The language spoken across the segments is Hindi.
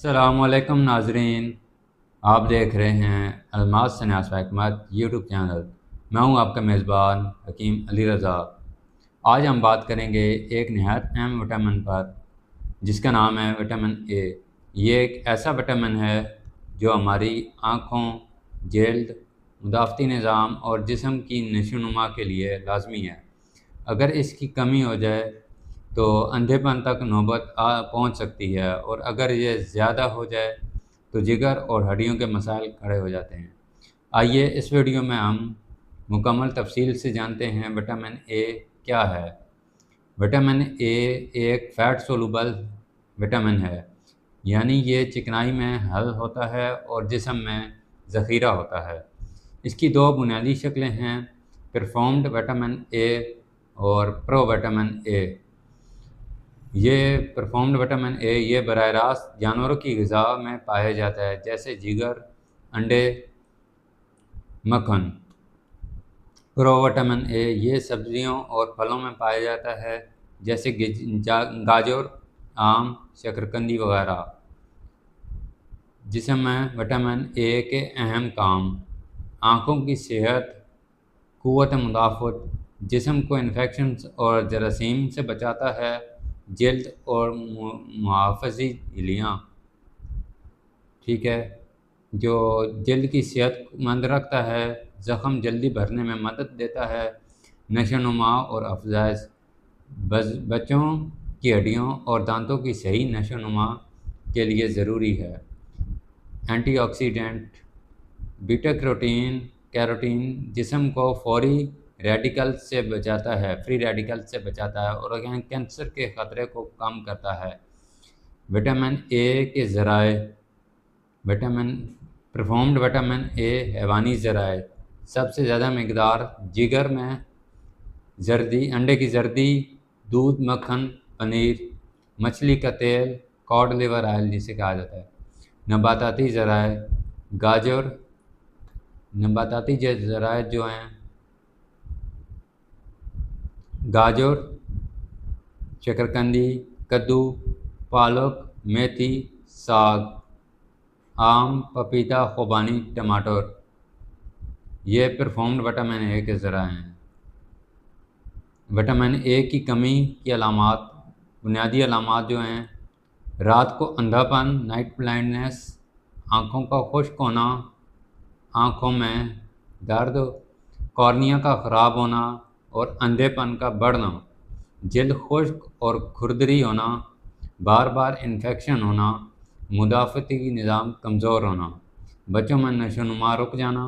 अस्सलामुअलैकुम नाजरीन, आप देख रहे हैं अलमास सन्यास हिकमत यूट्यूब चैनल। मैं हूं आपका मेज़बान हकीम अली रज़ा। आज हम बात करेंगे एक नहायत अहम विटामिन पर, जिसका नाम है विटामिन ए। ये एक ऐसा विटामिन है जो हमारी आँखों, जल्द, मुदाफ़ती निज़ाम और जिस्म की नशोनुमा के लिए लाजमी है। अगर इसकी कमी हो जाए तो अंधेपन तक नौबत पहुंच सकती है, और अगर ये ज़्यादा हो जाए तो जिगर और हड्डियों के मसाइल खड़े हो जाते हैं। आइए इस वीडियो में हम मुकम्मल तफसील से जानते हैं विटामिन ए क्या है। विटामिन ए एक फ़ैट सोलूबल विटामिन है, यानी ये चिकनाई में हल होता है और जिस्म में ज़ख़ीरा होता है। इसकी दो बुनियादी शक्लें हैं, परफॉर्म्ड विटामिन ए और प्रो विटामिन ए। ये परफॉर्म्ड विटामिन ए ये बराह रास्त जानवरों की ग़िज़ा में पाया जाता है, जैसे जिगर, अंडे, मक्खन। प्रो विटामिन ए ये सब्जियों और फलों में पाया जाता है, जैसे गाजर, आम, शकरकंदी वगैरह। जिस्म में विटामिन ए के अहम काम: आँखों की सेहत, क़ुव्वत मुदाफ़त, जिस्म को इन्फेक्शन और जरासीम से बचाता है, जल्द और मुहाफ़ज़ी झिल्लियाँ, ठीक है, जो जल्द की सेहतमंद रखता है, ज़ख़म जल्दी भरने में मदद देता है, नशोनुमा और अफजाइश, बच्चों की हड्डियों और दांतों की सही नशोनुमा के लिए ज़रूरी है। एंटीऑक्सीडेंट, बीटा कैरोटीन जिस्म को फौरी रेडिकल्स से बचाता है, फ्री रेडिकल्स से बचाता है और कैंसर के ख़तरे को कम करता है। विटामिन ए के ज़राए: परफॉर्म्ड विटामिन ए हैवानी ज़राए, सबसे ज़्यादा मकदार जिगर में, जर्दी, अंडे की जर्दी, दूध, मक्खन, पनीर, मछली का तेल, कॉड लिवर ऑयल जिसे कहा जाता है। नबाताती ज़राए: गाजर, नबाताती ज़राए जो हैं गाजर, शकरकंदी, कद्दू, पालक, मेथी, साग, आम, पपीता, खुबानी, टमाटर। ये परफॉर्म्ड विटामिन ए के ज़राए हैं। विटामिन ए की कमी की अलामात, बुनियादी अलामात जो हैं: रात को अंधापन, नाइट ब्लाइंडनेस, आँखों का खुश्क होना, आँखों में दर्द, कॉर्निया का ख़राब होना और अंधेपन का बढ़ना, जल्द खुश्क और खुरदरी होना, बार बार इन्फेक्शन होना, मुदाफ़ती निज़ाम कमज़ोर होना, बच्चों में नशोनुमा रुक जाना,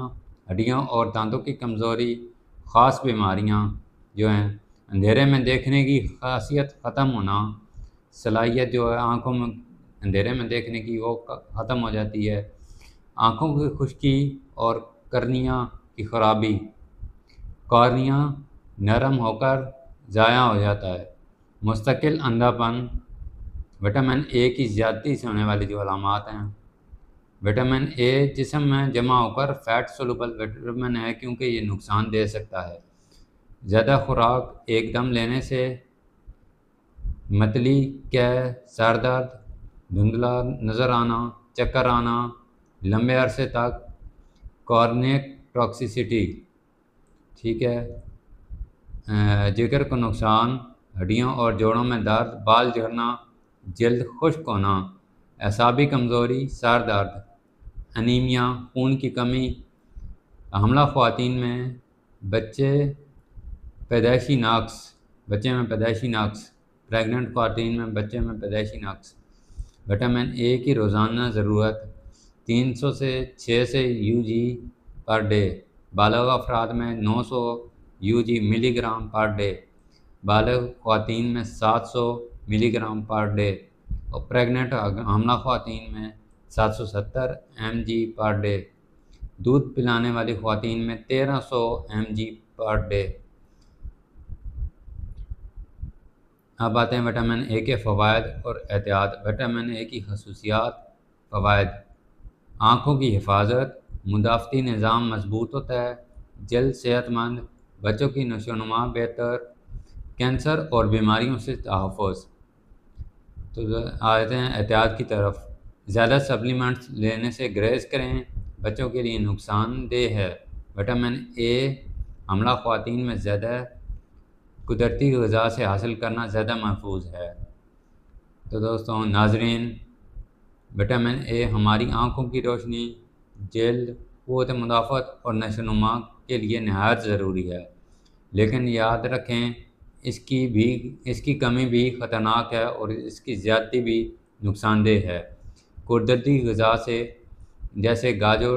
हड्डियों और दांतों की कमज़ोरी, ख़ास बीमारियाँ जो हैं, अंधेरे में देखने की खासियत ख़त्म होना, सलाहियत जो है आँखों में अंधेरे में देखने की वो ख़त्म हो जाती है, आँखों की खुश्की और कर्निया की ख़राबी, कॉर्निया नरम होकर ज़ाया हो जाता है, मुस्तकिल अंधापन। विटामिन ए की ज़्यादती से होने वाली जो अलामात हैं: विटामिन ए जिस्म में जमा होकर फ़ैट सोलूबल विटामिन है, क्योंकि ये नुकसान दे सकता है। ज़्यादा खुराक एकदम लेने से मतली, कै, सर दर्द, धुंधला नज़र आना, चक्कर आना, लंबे अरसे तक, कॉर्निक टॉक्सिसिटी, ठीक है, जिगर को नुकसान, हड्डियों और जोड़ों में दर्द, बाल झड़ना, जल्द खुश्क होना, एसाबी कमज़ोरी, सर दर्द, अनीमिया, खून की कमी, हमला ख़वातीन में बच्चे में पैदाइशी नक्स, प्रेग्नेंट ख़वातीन में बच्चे में पैदाइशी नक्स। विटामिन ए की रोज़ाना ज़रूरत 300 से 600 यूजी पर डे, बालिग़ अफराद में 900 यूजी मिलीग्राम पर डे, बालिग़ ख़वातीन में 700 मिलीग्राम पर डे और प्रेग्नेंट हमला ख़वातीन में 770 mg पर डे। दूध पिलाने वाली ख़वातीन में 1300 mg पर डे। अब आते हैं विटामिन ए के फ़वाइद और एहतियात। विटामिन ए की खसूसियात, फ़वाइद: आँखों की हिफाजत, मुदाफ़ती निज़ाम मजबूत होता है, जल्द सेहतमंद, बच्चों की नशोनुमा बेहतर, कैंसर और बीमारियों से तहफ़्फ़ुज़। तो आते हैं एहतियात की तरफ। ज़्यादा सप्लीमेंट्स लेने से गुरेज करें, बच्चों के लिए नुकसानदेह है। विटामिन ए हमला ख़वातीन में ज़्यादा कुदरती ग़िज़ा से हासिल करना ज़्यादा महफूज है। तो दोस्तों नाज़रीन, विटामिन ए हमारी आँखों की रोशनी, जल्द, क़ुव्वत मुदाफ़त और नशोनुमा के लिए नहायत ज़रूरी है। लेकिन याद रखें, इसकी कमी भी ख़तरनाक है और इसकी ज़्यादती भी नुकसानदेह है। कुदरती ग़िज़ा से जैसे गाजर,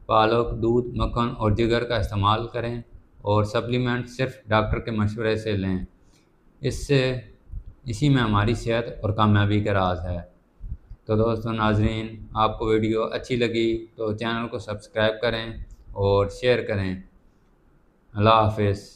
पालक, दूध, मक्खन और जिगर का इस्तेमाल करें और सप्लीमेंट सिर्फ डॉक्टर के मशवरे से लें। इसी में हमारी सेहत और कामयाबी का राज है। तो दोस्तों नाज़रीन, आपको वीडियो अच्छी लगी तो चैनल को सब्सक्राइब करें और शेयर करें। अल्लाह हाफ़िज़।